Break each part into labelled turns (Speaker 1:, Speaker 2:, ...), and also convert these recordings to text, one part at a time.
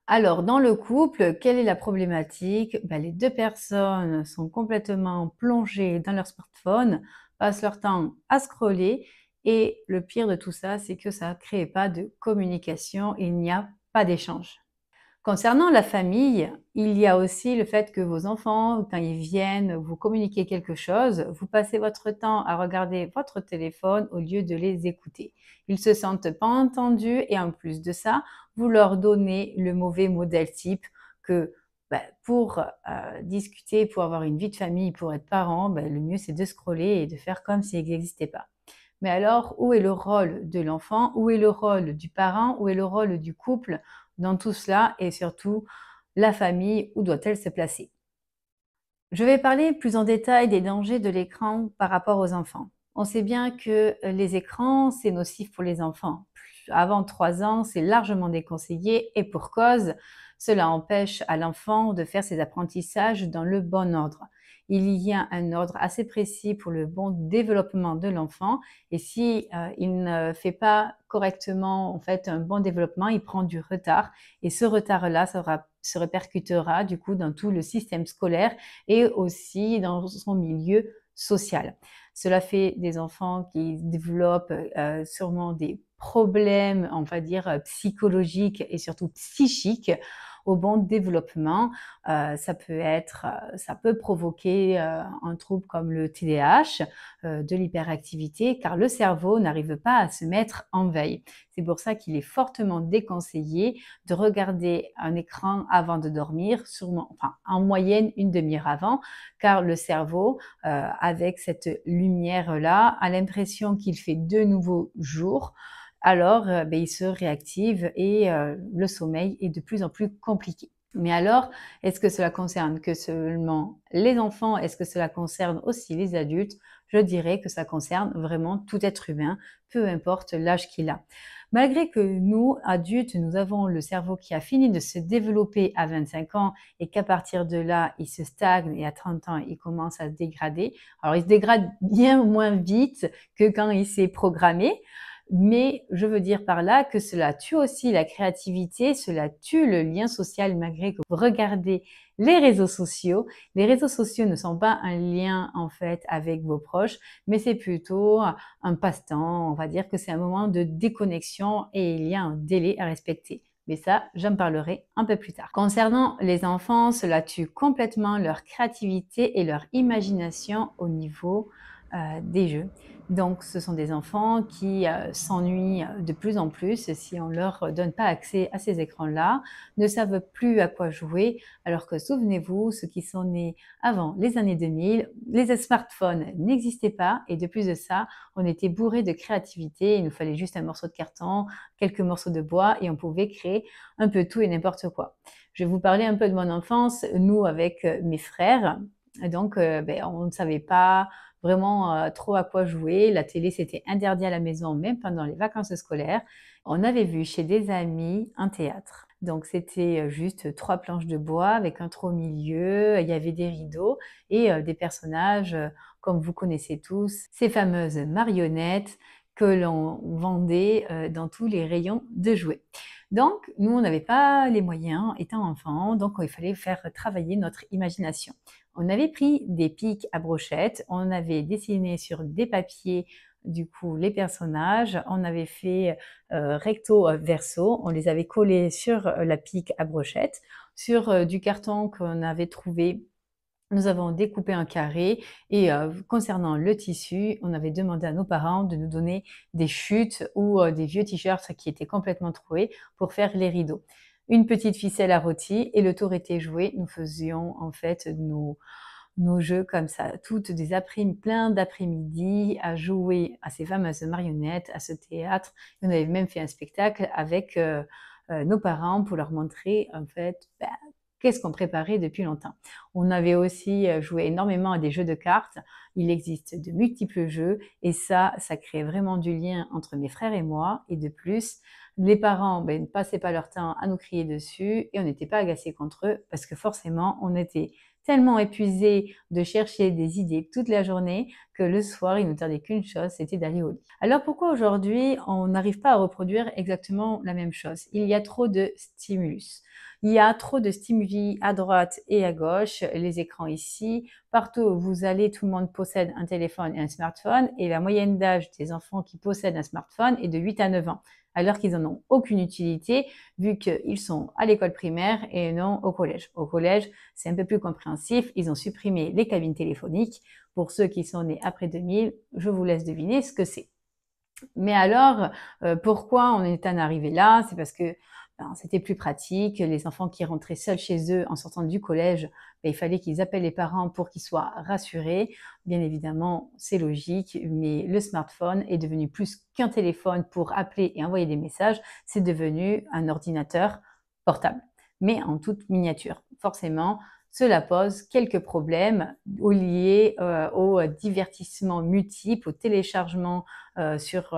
Speaker 1: Alors, dans le couple, quelle est la problématique? Ben, les 2 personnes sont complètement plongées dans leur smartphone, passent leur temps à scroller et le pire de tout ça, c'est que ça ne crée pas de communication, il n'y a pas d'échange. Concernant la famille, il y a aussi le fait que vos enfants, quand ils viennent vous communiquer quelque chose, vous passez votre temps à regarder votre téléphone au lieu de les écouter. Ils se sentent pas entendus et en plus de ça, vous leur donnez le mauvais modèle type que pour discuter, pour avoir une vie de famille, pour être parent, le mieux c'est de scroller et de faire comme s'il n'existait pas. Mais alors, où est le rôle de l'enfant? Où est le rôle du parent? Où est le rôle du couple dans tout cela? Et surtout, la famille, où doit-elle se placer? Je vais parler plus en détail des dangers de l'écran par rapport aux enfants. On sait bien que les écrans, c'est nocif pour les enfants. Avant 3 ans, c'est largement déconseillé et pour cause, cela empêche à l'enfant de faire ses apprentissages dans le bon ordre. Il y a un ordre assez précis pour le bon développement de l'enfant et si il ne fait pas correctement en fait un bon développement, il prend du retard et ce retard-là se répercutera du coup dans tout le système scolaire et aussi dans son milieu social. Cela fait des enfants qui développent sûrement des problèmes, on va dire, psychologiques et surtout psychiques au bon développement. Ça peut provoquer un trouble comme le TDAH, de l'hyperactivité, car le cerveau n'arrive pas à se mettre en veille. C'est pour ça qu'il est fortement déconseillé de regarder un écran avant de dormir, sûrement, enfin, en moyenne une demi-heure avant, car le cerveau, avec cette lumière-là, a l'impression qu'il fait de nouveau jour. Alors, il se réactive et le sommeil est de plus en plus compliqué. Mais alors, est-ce que cela concerne que seulement les enfants? Est-ce que cela concerne aussi les adultes? Je dirais que ça concerne vraiment tout être humain, peu importe l'âge qu'il a. Malgré que nous, adultes, nous avons le cerveau qui a fini de se développer à 25 ans et qu'à partir de là, il se stagne et à 30 ans, il commence à se dégrader. Alors, il se dégrade bien moins vite que quand il s'est programmé, mais je veux dire par là que cela tue aussi la créativité, cela tue le lien social malgré que vous regardez les réseaux sociaux. Les réseaux sociaux ne sont pas un lien en fait avec vos proches, mais c'est plutôt un passe-temps. On va dire que c'est un moment de déconnexion et il y a un délai à respecter. Mais ça, j'en parlerai un peu plus tard. Concernant les enfants, cela tue complètement leur créativité et leur imagination au niveau des jeux. Donc, ce sont des enfants qui s'ennuient de plus en plus si on leur donne pas accès à ces écrans-là, ne savent plus à quoi jouer, alors que souvenez-vous, ceux qui sont nés avant les années 2000, les smartphones n'existaient pas et de plus de ça, on était bourré de créativité, il nous fallait juste un morceau de carton, quelques morceaux de bois et on pouvait créer un peu tout et n'importe quoi. Je vais vous parler un peu de mon enfance, nous avec mes frères, donc on ne savait pas vraiment trop à quoi jouer. La télé, c'était interdit à la maison, même pendant les vacances scolaires. On avait vu chez des amis un théâtre. Donc c'était juste 3 planches de bois avec un trou au milieu, il y avait des rideaux et des personnages comme vous connaissez tous, ces fameuses marionnettes que l'on vendait dans tous les rayons de jouets. Donc nous, on n'avait pas les moyens étant enfants, donc il fallait faire travailler notre imagination. On avait pris des pics à brochettes, on avait dessiné sur des papiers du coup les personnages, on avait fait recto verso, on les avait collés sur la pique à brochette, sur du carton qu'on avait trouvé. Nous avons découpé un carré et concernant le tissu, on avait demandé à nos parents de nous donner des chutes ou des vieux t-shirts qui étaient complètement troués pour faire les rideaux. Une petite ficelle à rôti et le tour était joué. Nous faisions en fait nos jeux comme ça, plein d'après-midi à jouer à ces fameuses marionnettes, à ce théâtre. On avait même fait un spectacle avec nos parents pour leur montrer en fait qu'est-ce qu'on préparait depuis longtemps. On avait aussi joué énormément à des jeux de cartes. Il existe de multiples jeux et ça crée vraiment du lien entre mes frères et moi. Et de plus, les parents ne passaient pas leur temps à nous crier dessus et on n'était pas agacés contre eux parce que forcément, on était tellement épuisés de chercher des idées toute la journée que le soir, il ne tardait qu'une chose, c'était d'aller au lit. Alors pourquoi aujourd'hui, on n'arrive pas à reproduire exactement la même chose? Il y a trop de stimulus. Il y a trop de stimuli à droite et à gauche, les écrans ici. Partout où vous allez, tout le monde possède un téléphone et un smartphone et la moyenne d'âge des enfants qui possèdent un smartphone est de 8 à 9 ans, alors qu'ils n'en ont aucune utilité vu qu'ils sont à l'école primaire et non au collège. Au collège, c'est un peu plus compréhensif, ils ont supprimé les cabines téléphoniques. Pour ceux qui sont nés après 2000, je vous laisse deviner ce que c'est. Mais alors, pourquoi on est en arrivé là? C'est parce que c'était plus pratique. Les enfants qui rentraient seuls chez eux en sortant du collège, il fallait qu'ils appellent les parents pour qu'ils soient rassurés. Bien évidemment, c'est logique, mais le smartphone est devenu plus qu'un téléphone pour appeler et envoyer des messages. C'est devenu un ordinateur portable, mais en toute miniature. Forcément, cela pose quelques problèmes liés au divertissement multiple, au téléchargement sur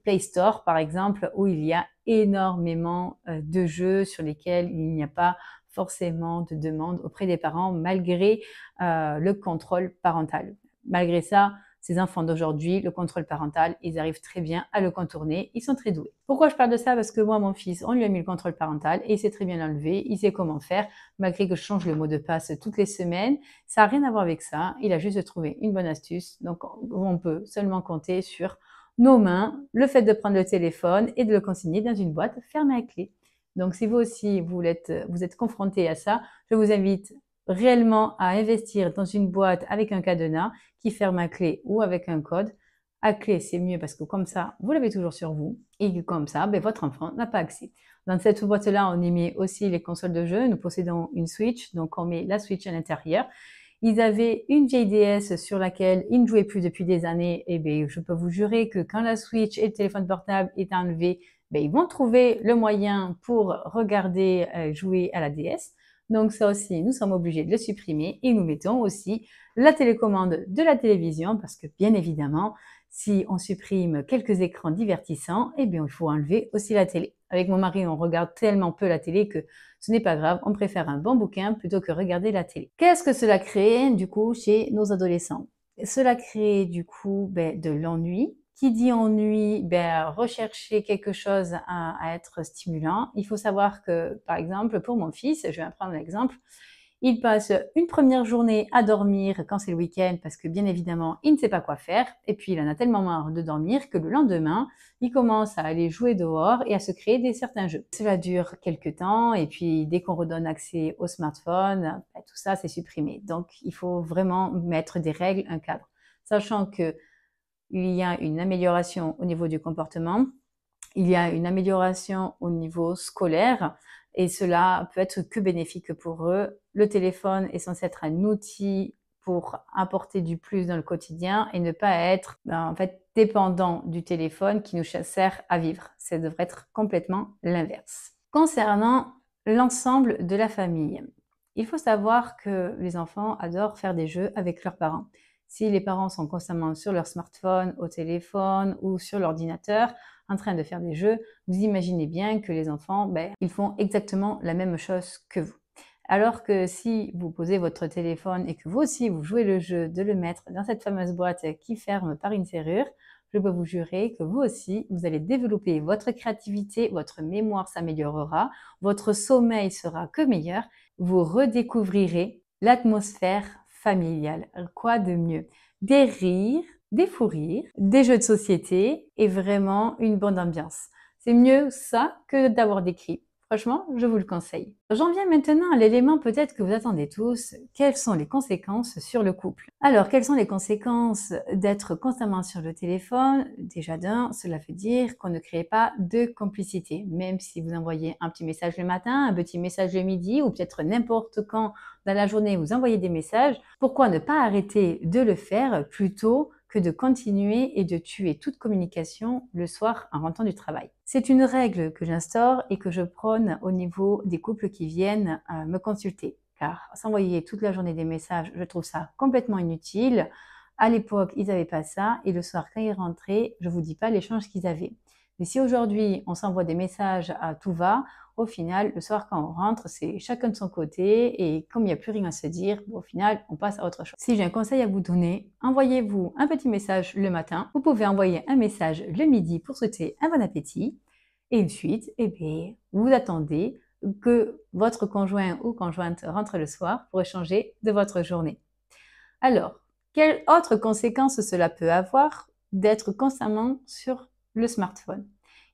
Speaker 1: Play Store, par exemple, où il y a énormément de jeux sur lesquels il n'y a pas forcément de demande auprès des parents, malgré le contrôle parental. Malgré ça, ces enfants d'aujourd'hui, le contrôle parental, ils arrivent très bien à le contourner, ils sont très doués. Pourquoi je parle de ça? Parce que moi, mon fils, on lui a mis le contrôle parental et il sait très bien l'enlever, il sait comment faire, malgré que je change le mot de passe toutes les semaines. Ça n'a rien à voir avec ça, il a juste trouvé une bonne astuce, donc on peut seulement compter sur nos mains, le fait de prendre le téléphone et de le consigner dans une boîte fermée à clé. Donc si vous aussi, vous êtes confronté à ça, je vous invite réellement à investir dans une boîte avec un cadenas qui ferme à clé ou avec un code. À clé, c'est mieux parce que comme ça, vous l'avez toujours sur vous et comme ça, votre enfant n'a pas accès. Dans cette boîte-là, on y met aussi les consoles de jeu. Nous possédons une Switch, donc on met la Switch à l'intérieur. Ils avaient une vieille DS sur laquelle ils ne jouaient plus depuis des années. Et bien, je peux vous jurer que quand la Switch et le téléphone portable est enlevé, ils vont trouver le moyen pour regarder, jouer à la DS. Donc ça aussi, nous sommes obligés de le supprimer et nous mettons aussi la télécommande de la télévision parce que bien évidemment, si on supprime quelques écrans divertissants, il faut enlever aussi la télé. Avec mon mari, on regarde tellement peu la télé que ce n'est pas grave, on préfère un bon bouquin plutôt que regarder la télé. Qu'est-ce que cela crée du coup chez nos adolescents? Cela crée du coup de l'ennui. Qui dit ennui, rechercher quelque chose à être stimulant. Il faut savoir que, par exemple, pour mon fils, je vais prendre un exemple, il passe une première journée à dormir quand c'est le week-end parce que bien évidemment, il ne sait pas quoi faire. Et puis, il en a tellement marre de dormir que le lendemain, il commence à aller jouer dehors et à se créer certains jeux. Cela dure quelques temps et puis dès qu'on redonne accès au smartphone, tout ça, c'est supprimé. Donc, il faut vraiment mettre des règles, un cadre. Sachant que il y a une amélioration au niveau du comportement, il y a une amélioration au niveau scolaire et cela peut être que bénéfique pour eux. Le téléphone est censé être un outil pour apporter du plus dans le quotidien et ne pas être en fait dépendant du téléphone qui nous sert à vivre. Ça devrait être complètement l'inverse. Concernant l'ensemble de la famille, il faut savoir que les enfants adorent faire des jeux avec leurs parents. Si les parents sont constamment sur leur smartphone, au téléphone ou sur l'ordinateur, en train de faire des jeux, vous imaginez bien que les enfants, ils font exactement la même chose que vous. Alors que si vous posez votre téléphone et que vous aussi vous jouez le jeu de le mettre dans cette fameuse boîte qui ferme par une serrure, je peux vous jurer que vous aussi, vous allez développer votre créativité, votre mémoire s'améliorera, votre sommeil sera que meilleur, vous redécouvrirez l'atmosphère familiale. Quoi de mieux? Des rires, des fous rires, des jeux de société et vraiment une bonne ambiance. C'est mieux ça que d'avoir des cris. Franchement, je vous le conseille. J'en viens maintenant à l'élément peut-être que vous attendez tous. Quelles sont les conséquences sur le couple? Alors, quelles sont les conséquences d'être constamment sur le téléphone? Déjà d'un, cela veut dire qu'on ne crée pas de complicité. Même si vous envoyez un petit message le matin, un petit message le midi ou peut-être n'importe quand dans la journée vous envoyez des messages, pourquoi ne pas arrêter de le faire plutôt que de continuer et de tuer toute communication le soir en rentrant du travail? C'est une règle que j'instaure et que je prône au niveau des couples qui viennent me consulter. Car s'envoyer toute la journée des messages, je trouve ça complètement inutile. À l'époque, ils n'avaient pas ça et le soir, quand ils rentraient, je vous dis pas l'échange qu'ils avaient. Mais si aujourd'hui, on s'envoie des messages à tout va, au final, le soir quand on rentre, c'est chacun de son côté et comme il n'y a plus rien à se dire, au final, on passe à autre chose. Si j'ai un conseil à vous donner, envoyez-vous un petit message le matin. Vous pouvez envoyer un message le midi pour souhaiter un bon appétit. Et ensuite, eh bien, vous attendez que votre conjoint ou conjointe rentre le soir pour échanger de votre journée. Alors, quelle autre conséquence cela peut avoir d'être constamment sur le smartphone?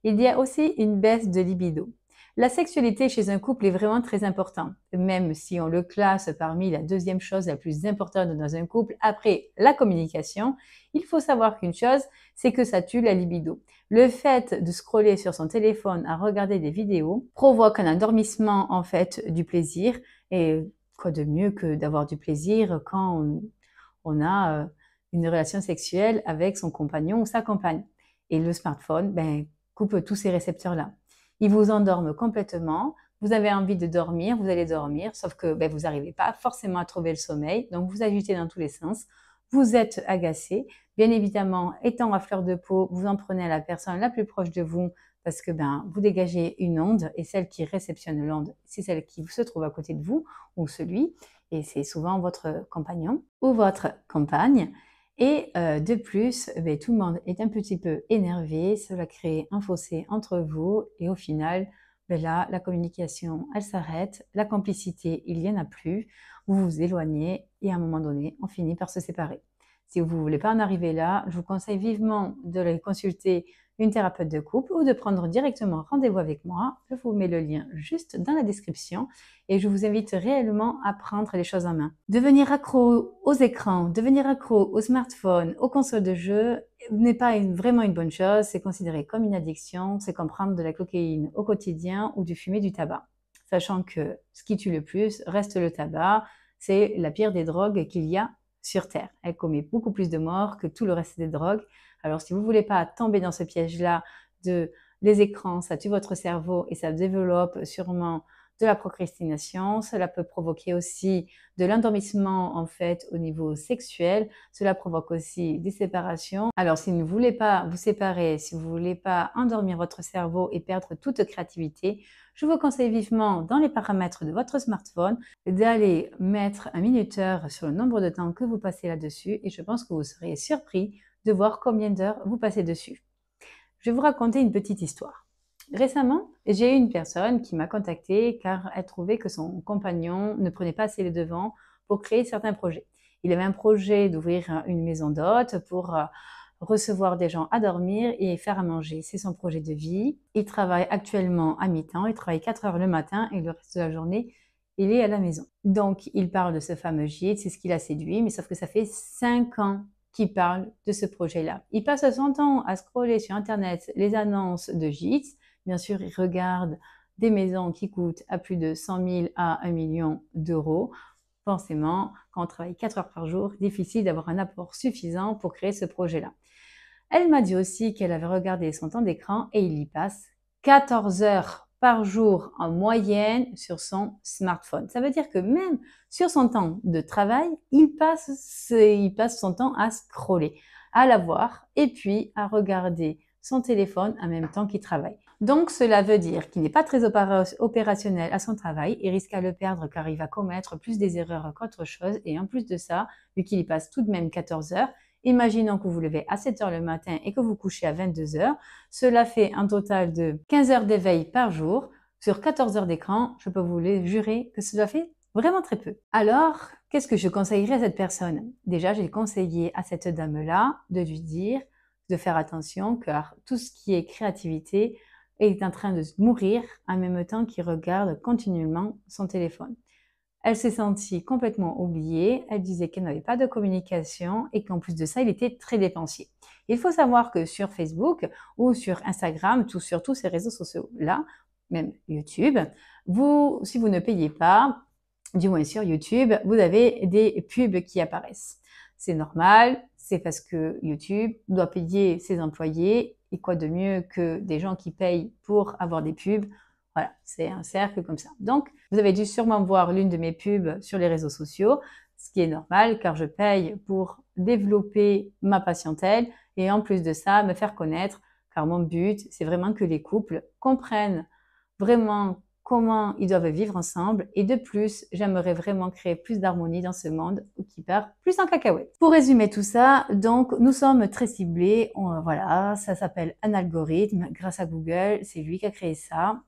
Speaker 1: Il y a aussi une baisse de libido. La sexualité chez un couple est vraiment très importante, même si on le classe parmi la deuxième chose la plus importante dans un couple après la communication. Il faut savoir qu'une chose, c'est que ça tue la libido. Le fait de scroller sur son téléphone à regarder des vidéos provoque un endormissement en fait du plaisir. Et quoi de mieux que d'avoir du plaisir quand on a une relation sexuelle avec son compagnon ou sa compagne. Et le smartphone coupe tous ces récepteurs-là. Il vous endorme complètement. Vous avez envie de dormir, vous allez dormir, sauf que vous n'arrivez pas forcément à trouver le sommeil. Donc vous agitez dans tous les sens. Vous êtes agacé. Bien évidemment, étant à fleur de peau, vous en prenez à la personne la plus proche de vous parce que vous dégagez une onde et celle qui réceptionne l'onde, c'est celle qui se trouve à côté de vous ou celui, et c'est souvent votre compagnon ou votre compagne. Et de plus, tout le monde est un petit peu énervé, cela crée un fossé entre vous et au final, là, la communication, elle s'arrête, la complicité, il n'y en a plus, vous vous éloignez et à un moment donné, on finit par se séparer. Si vous ne voulez pas en arriver là, je vous conseille vivement de aller consulter une thérapeute de couple ou de prendre directement rendez-vous avec moi. Je vous mets le lien juste dans la description et je vous invite réellement à prendre les choses en main. Devenir accro aux écrans, devenir accro aux smartphones, aux consoles de jeux n'est pas vraiment une bonne chose. C'est considéré comme une addiction. C'est comme prendre de la cocaïne au quotidien ou du fumer du tabac. Sachant que ce qui tue le plus reste le tabac. C'est la pire des drogues qu'il y a sur Terre. Elle commet beaucoup plus de morts que tout le reste des drogues. Alors, si vous ne voulez pas tomber dans ce piège-là de les écrans, ça tue votre cerveau et ça développe sûrement de la procrastination. Cela peut provoquer aussi de l'endormissement en fait au niveau sexuel. Cela provoque aussi des séparations. Alors, si vous ne voulez pas vous séparer, si vous ne voulez pas endormir votre cerveau et perdre toute créativité, je vous conseille vivement dans les paramètres de votre smartphone d'aller mettre un minuteur sur le nombre de temps que vous passez là-dessus et je pense que vous serez surpris de voir combien d'heures vous passez dessus. Je vais vous raconter une petite histoire. Récemment, j'ai eu une personne qui m'a contactée car elle trouvait que son compagnon ne prenait pas assez les devants pour créer certains projets. Il avait un projet d'ouvrir une maison d'hôtes pour recevoir des gens à dormir et faire à manger. C'est son projet de vie. Il travaille actuellement à mi-temps. Il travaille 4 heures le matin et le reste de la journée, il est à la maison. Donc, il parle de ce fameux gîte. C'est ce qui l'a séduit. Mais sauf que ça fait 5 ans qu'il parle de ce projet-là. Il passe son temps à scroller sur Internet les annonces de gîtes. Bien sûr, il regarde des maisons qui coûtent à plus de 100 000 à 1 million d'euros. Forcément, quand on travaille 4 heures par jour, difficile d'avoir un apport suffisant pour créer ce projet-là. Elle m'a dit aussi qu'elle avait regardé son temps d'écran et il y passe 14 heures par jour en moyenne sur son smartphone. Ça veut dire que même sur son temps de travail, il passe son temps à scroller, à la voir et puis à regarder son téléphone en même temps qu'il travaille. Donc, cela veut dire qu'il n'est pas très opérationnel à son travail et risque à le perdre car il va commettre plus des erreurs qu'autre chose. Et en plus de ça, vu qu'il y passe tout de même 14 heures, imaginons que vous vous levez à 7 heures le matin et que vous couchez à 22 heures. Cela fait un total de 15 heures d'éveil par jour. Sur 14 heures d'écran, je peux vous le jurer que cela fait vraiment très peu. Alors, qu'est-ce que je conseillerais à cette personne? Déjà, j'ai conseillé à cette dame-là de lui dire de faire attention car tout ce qui est créativité est en train de mourir en même temps qu'il regarde continuellement son téléphone. Elle s'est sentie complètement oubliée, elle disait qu'elle n'avait pas de communication et qu'en plus de ça, il était très dépensier. Il faut savoir que sur Facebook ou sur Instagram, sur tous ces réseaux sociaux-là, même YouTube, si vous ne payez pas, du moins sur YouTube, vous avez des pubs qui apparaissent. C'est normal, c'est parce que YouTube doit payer ses employés et quoi de mieux que des gens qui payent pour avoir des pubs. Voilà, c'est un cercle comme ça. Donc, vous avez dû sûrement voir l'une de mes pubs sur les réseaux sociaux, ce qui est normal car je paye pour développer ma patientèle et en plus de ça, me faire connaître car mon but, c'est vraiment que les couples comprennent vraiment comment ils doivent vivre ensemble. Et de plus, j'aimerais vraiment créer plus d'harmonie dans ce monde qui part plus en cacahuète. Pour résumer tout ça, donc nous sommes très ciblés. Voilà, ça s'appelle un algorithme grâce à Google. C'est lui qui a créé ça.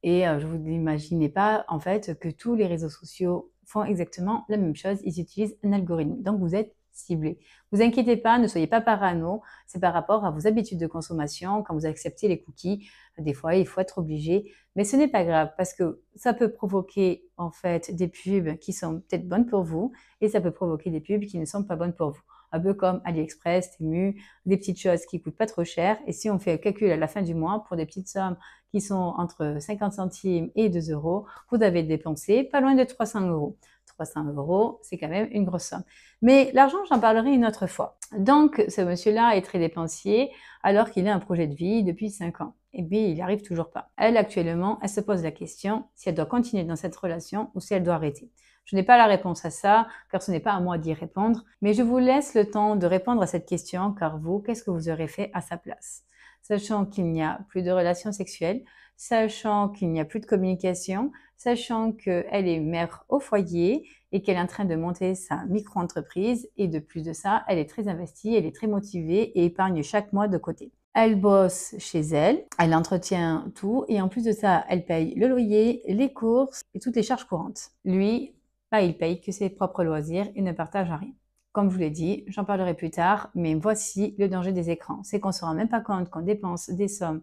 Speaker 1: Et je vous n'imaginez pas en fait que tous les réseaux sociaux font exactement la même chose. Ils utilisent un algorithme. Donc vous êtes ciblé. Vous inquiétez pas, ne soyez pas parano. C'est par rapport à vos habitudes de consommation. Quand vous acceptez les cookies, des fois il faut être obligé. Mais ce n'est pas grave parce que ça peut provoquer en fait des pubs qui sont peut-être bonnes pour vous et ça peut provoquer des pubs qui ne sont pas bonnes pour vous. Un peu comme AliExpress, Temu, des petites choses qui coûtent pas trop cher. Et si on fait un calcul à la fin du mois pour des petites sommes qui sont entre 50 centimes et 2 euros, vous avez dépensé pas loin de 300 euros. 300 euros, c'est quand même une grosse somme. Mais l'argent, j'en parlerai une autre fois. Donc, ce monsieur-là est très dépensier alors qu'il a un projet de vie depuis 5 ans. Et puis, il n'y arrive toujours pas. Elle, actuellement, elle se pose la question si elle doit continuer dans cette relation ou si elle doit arrêter. Je n'ai pas la réponse à ça, car ce n'est pas à moi d'y répondre, mais je vous laisse le temps de répondre à cette question, car vous, qu'est-ce que vous aurez fait à sa place? Sachant qu'il n'y a plus de relations sexuelles, sachant qu'il n'y a plus de communication, sachant qu'elle est mère au foyer et qu'elle est en train de monter sa micro-entreprise et de plus de ça, elle est très investie, elle est très motivée et épargne chaque mois de côté. Elle bosse chez elle, elle entretient tout et en plus de ça, elle paye le loyer, les courses et toutes les charges courantes. Lui, il paye que ses propres loisirs et ne partage rien. Comme je vous l'ai dit, j'en parlerai plus tard, mais voici le danger des écrans. C'est qu'on ne se rend même pas compte qu'on dépense des sommes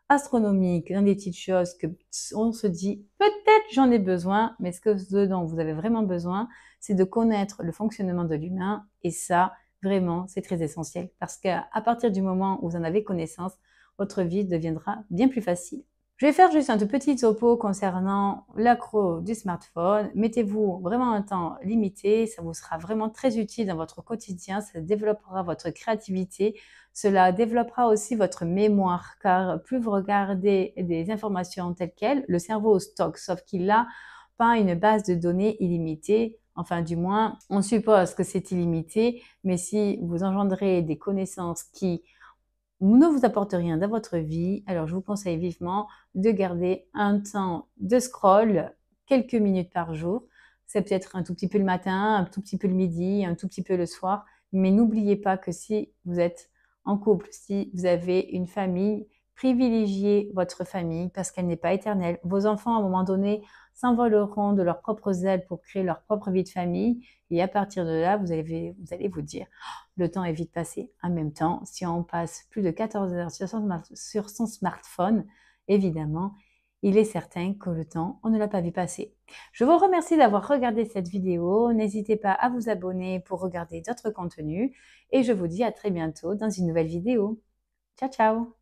Speaker 1: astronomiques dans des petites choses que on se dit peut-être j'en ai besoin, mais ce dont vous avez vraiment besoin, c'est de connaître le fonctionnement de l'humain et ça, vraiment, c'est très essentiel parce qu'à partir du moment où vous en avez connaissance, votre vie deviendra bien plus facile. Je vais faire juste un tout petit topo concernant l'accro du smartphone. Mettez-vous vraiment un temps limité, ça vous sera vraiment très utile dans votre quotidien, ça développera votre créativité, cela développera aussi votre mémoire, car plus vous regardez des informations telles quelles, le cerveau stocke, sauf qu'il n'a pas une base de données illimitée. Enfin, du moins, on suppose que c'est illimité, mais si vous engendrez des connaissances qui ne vous apportent rien dans votre vie, alors je vous conseille vivement de garder un temps de scroll, quelques minutes par jour. C'est peut-être un tout petit peu le matin, un tout petit peu le midi, un tout petit peu le soir, mais n'oubliez pas que si vous êtes en couple, si vous avez une famille, privilégiez votre famille parce qu'elle n'est pas éternelle. Vos enfants, à un moment donné, s'envoleront de leurs propres ailes pour créer leur propre vie de famille et à partir de là, vous allez vous dire le temps est vite passé. En même temps, si on passe plus de 14 heures sur son smartphone, évidemment, il est certain que le temps, on ne l'a pas vu passer. Je vous remercie d'avoir regardé cette vidéo. N'hésitez pas à vous abonner pour regarder d'autres contenus et je vous dis à très bientôt dans une nouvelle vidéo. Ciao, ciao!